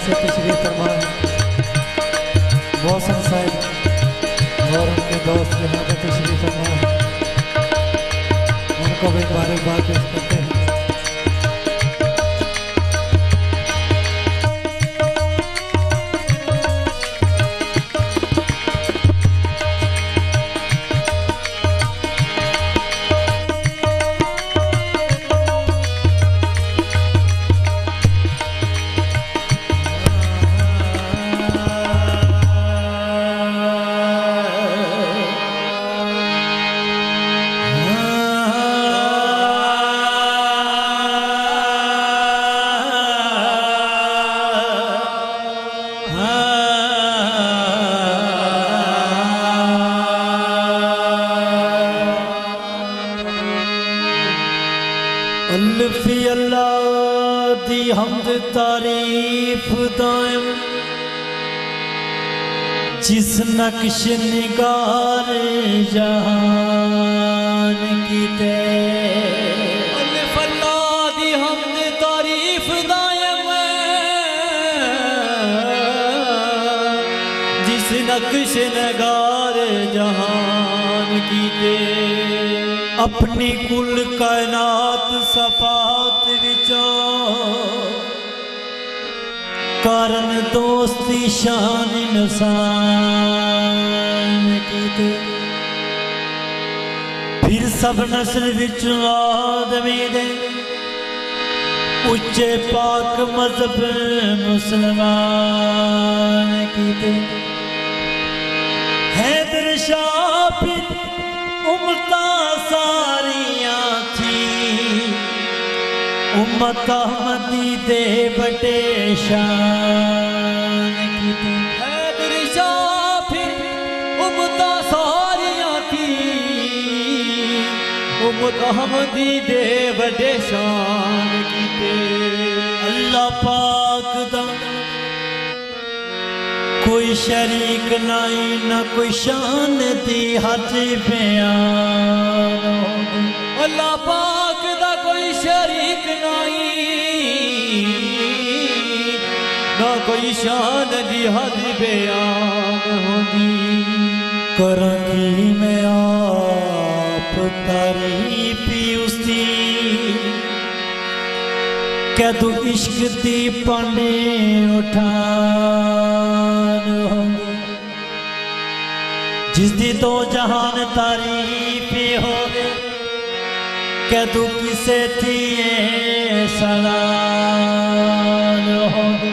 से तशरीफ फरमा है मौसम साहब और उनके दोस्त यहाँ पे तशरीफ फरमा है, उनको भी मुबारकबाद पेश करते हैं। अल्फी अल्लाह दी हमद तारीफ दायम जिस नक्श निगार जहान कीते। अल्फ अल्लाह दी हमद तारीफ दायम जिस नक्श निगार जहान कीते। अपनी कुल कायनात सफात विचों कारण दोस्ती शान नुसान कीते। फिर सब नस्ल विच आदमी दे उच्चे पाक मजहब मुसलमान कीते। हैदर शाह फिर उम्मता सारियां थी उम्मत अहमदी दे बटे शान कीते। हैदर शाह फिर उम्मता सारियां थी उम्मत अहमदी दे बटे शान कीते। अल्लाह पाक दा कोई शरीक नहीं ना कोई शान दी हज बयान। अल्लाह पाक दा कोई शरीक नहीं ना कोई शान दी हद बयान होंदी। करांगी मैं आप तारीफी उसदी क्या तू इश्क दी पांडे उठान होंदी जिस दी तो जहान तारीफ होवे क्या तू किसे थी सलाम होंदी।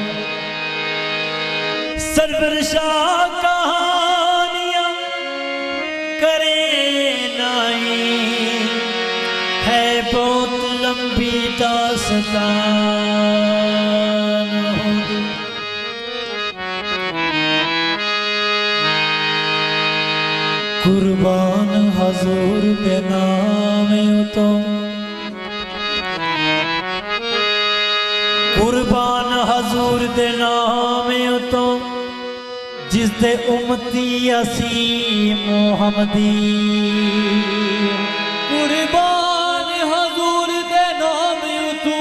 सरवर शाह कहानियां करे नहीं है बहुत लंबी दास्तान होगी। कुर्बान हजूर के नाम तो कुर्बान हजूर दे नाम तो जिस दे उम्मती असी मोहम्मदी। कुर्बान हजूर दे नाम तू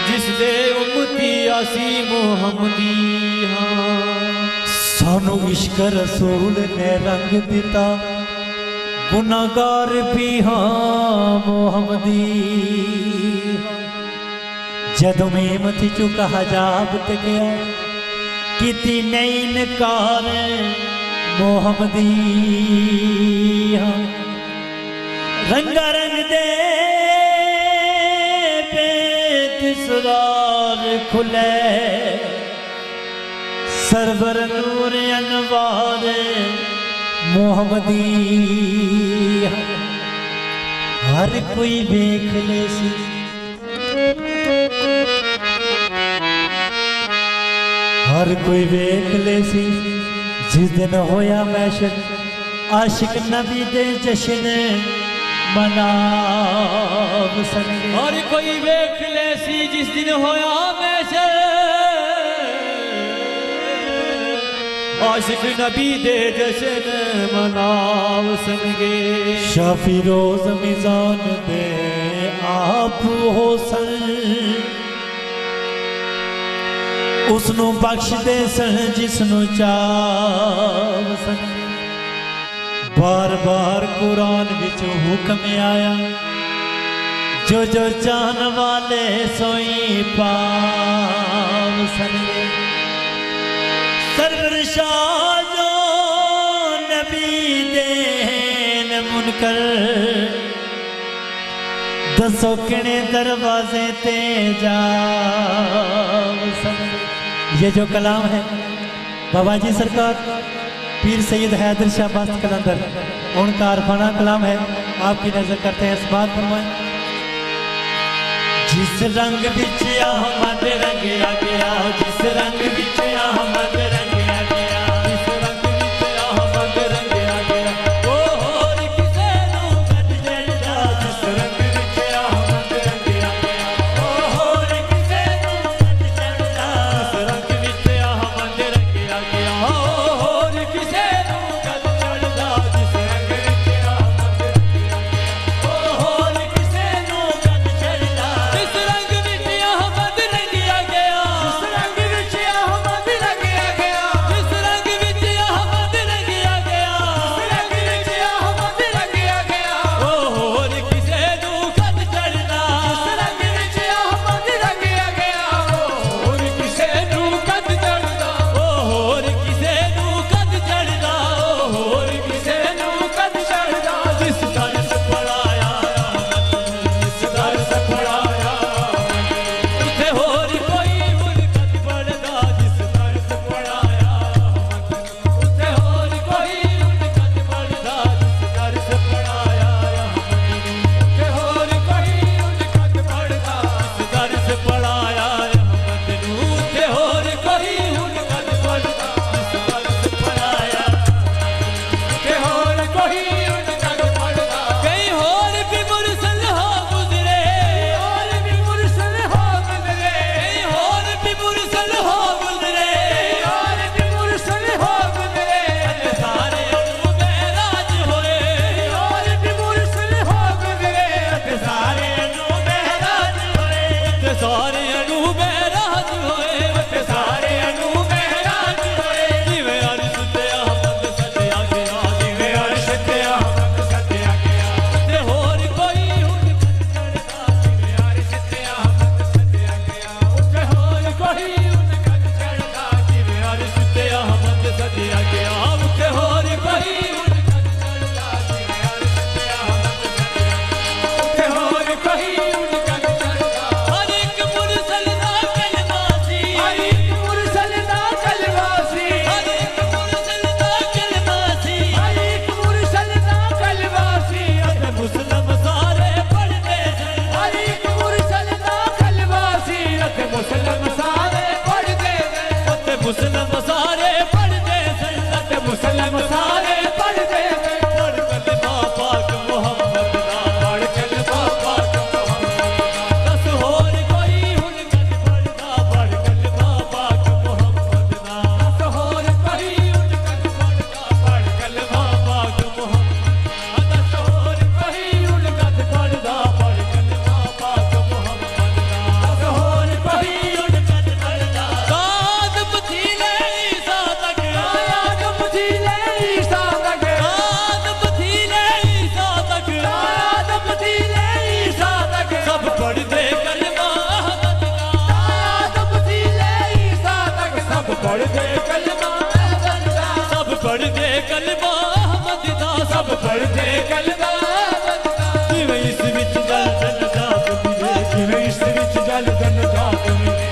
जिस दे उम्मती असी मोहम्मदी। हाँ सानू इश्क रसूल ने रंग दिता गुनाहगार भी हाँ मोहम्मदी। जदों मीमत चुका हजाब ते गया किती नहीं नकार मोहम्मदी। हाँ रंगा रंग दे बेत सुरार खुले सरवर नूर अनवार मोहम्मदी। हर कोई देख ले सी हर कोई देख ले सी जिस दिन होया मैशर आशिक नबी दे जश्न मनाव सनगे। हर कोई देख ले सी जिस दिन होया मैशर आशिक नबी दे जश्न मनाव सनगे। शाफी रोज मिजान दे आप हो सन उसनू बख्श दे सन जिसनू चाव सन। बार बार कुरान विच हुक्म आया जो जो चाहन वाले सोई पाव सन। सरवर शाह जो नबी देन मुनकर दसो किने दरवाजे ते जाव सन। ये जो कलाम है बाबा जी सरकार पीर सैयद हैदर शाह बस्त कलंदर उनका अरफाना कलाम है, आपकी नजर करते हैं, इस बात फरमाएं। जिस रंग बिच अहमद रंगया गया, जिस रंग बिच अहमद रंगया गया, जिस रंग बिच अहमद रंगया गया, ओ होर किसे नूं गद जड़दा। जिस रंग बिच अहमद रंगया गया, ओ होर किसे नूं गद जड़दा। जिस रंग बिच अहमद रंगया गया, ओ होर किसे नूं गद जड़दा। जिस रंग बिच अहमद रंगया गया, ओ होर किसे नूं गद जड़दा। जिस रंग बिच अहमद रंगया गया, जिस रंग बिच अहमद रंगया गया, जिस रंग बिच अहमद रंगया गया, जिस रंग बिच अहमद रंगया गया, ओ होर किसे नूं गद जड़दा। जिस रंग बिच अहमद रंगया गया, ओ होर किसे नूं गद जड़दा। ओ होर किसे नूं गद जड़दा, ओ होर किसे नूं गद जड़दा। जिस दर्स पढ़ाया जिस दर्स पढ़ाया उथे होर कोई मुनकत पढ़दा। जिस दर्स पढ़ाया उथे होर कोई मुनकत पढ़दा। जिस दर्स पढ़ाया उथे होर कोई मुनकत पढ़दा। जिस दर्स पढ़ाया अहमद नूं उथे होर कोई मुनकत पढ़दा। जिस दर्स पढ़ाया उथे होर कोई मुनकत पढ़दा। कई होर भी मुरसल हो गुजरे, और भी मुरसल हो गुजरे, कई होर भी मुरसल हो गुजरे, और भी मुरसल हो गुजरे। अते सारे अनु महराज होए, और भी मुरसल हो गुजरे। अते सारे अनु महराज होए, अते सारे अनु महराज होए, अते सारे अनु महराज होए। जिवें अर्श ते अहमद सजया गया, जिवें अर्श ते अहमद सजया गया, ते होर कोई हुनकत चढ़दा। जिवें अर्श ते अहमद सजया गया, ते होर कोई हुनकत चढ़दा। जिवें अर्श ते अहमद सजया गया, ते होर कोई हुनकत चढ़दा। जिवें अर्श ते अहमद सजया गया, ते होर कोई हुनकत चढ़दा। हर एक मुरसल दा कलमा सी, हर एक मुरसल दा कलमा सी, हर एक मुरसल दा कलमा सी, हर एक मुरसल दा कलमा सी। अते मुस्लिम सारे पढ़दे सन, हर एक मुरसल दा कलमा सी। अते मुस्लिम सारे पढ़दे सन, अते मुस्लिम सारे पढ़दे सन, अते मुस्लिम सारे पढ़दे सन। पढ़ कलमा पाक मुहम्मद दा, पढ़ कलमा पाक मुहम्मद दा। दस होर कोई हुनकत पढ़दा, पढ़ कलमा पाक मुहम्मद दा। दस होर कोई हुनकत पढ़दा, पढ़ कलमा पाक मुहम्मद दा। दस होर कोई हुनकत पढ़दा, पढ़ कलमा पाक मुहम्मद दा। दस होर कोई हुनकत पढ़दा। आदम थी ले ईसा तक, आदम थी ले ईसा तक, आदम थी ले ईसा तक, आदम थी ले ईसा तक। सब पढ़दे कलमा अहमद दा, आदम थी ले ईसा तक। सब पढ़दे कलमा अहमद दा, सब पढ़दे कलमा अहमद दा, सब पढ़दे कलमा अहमद दा। जिवें इस विच जल जन जात मिले, जिवें इस विच जल जन जात मिले,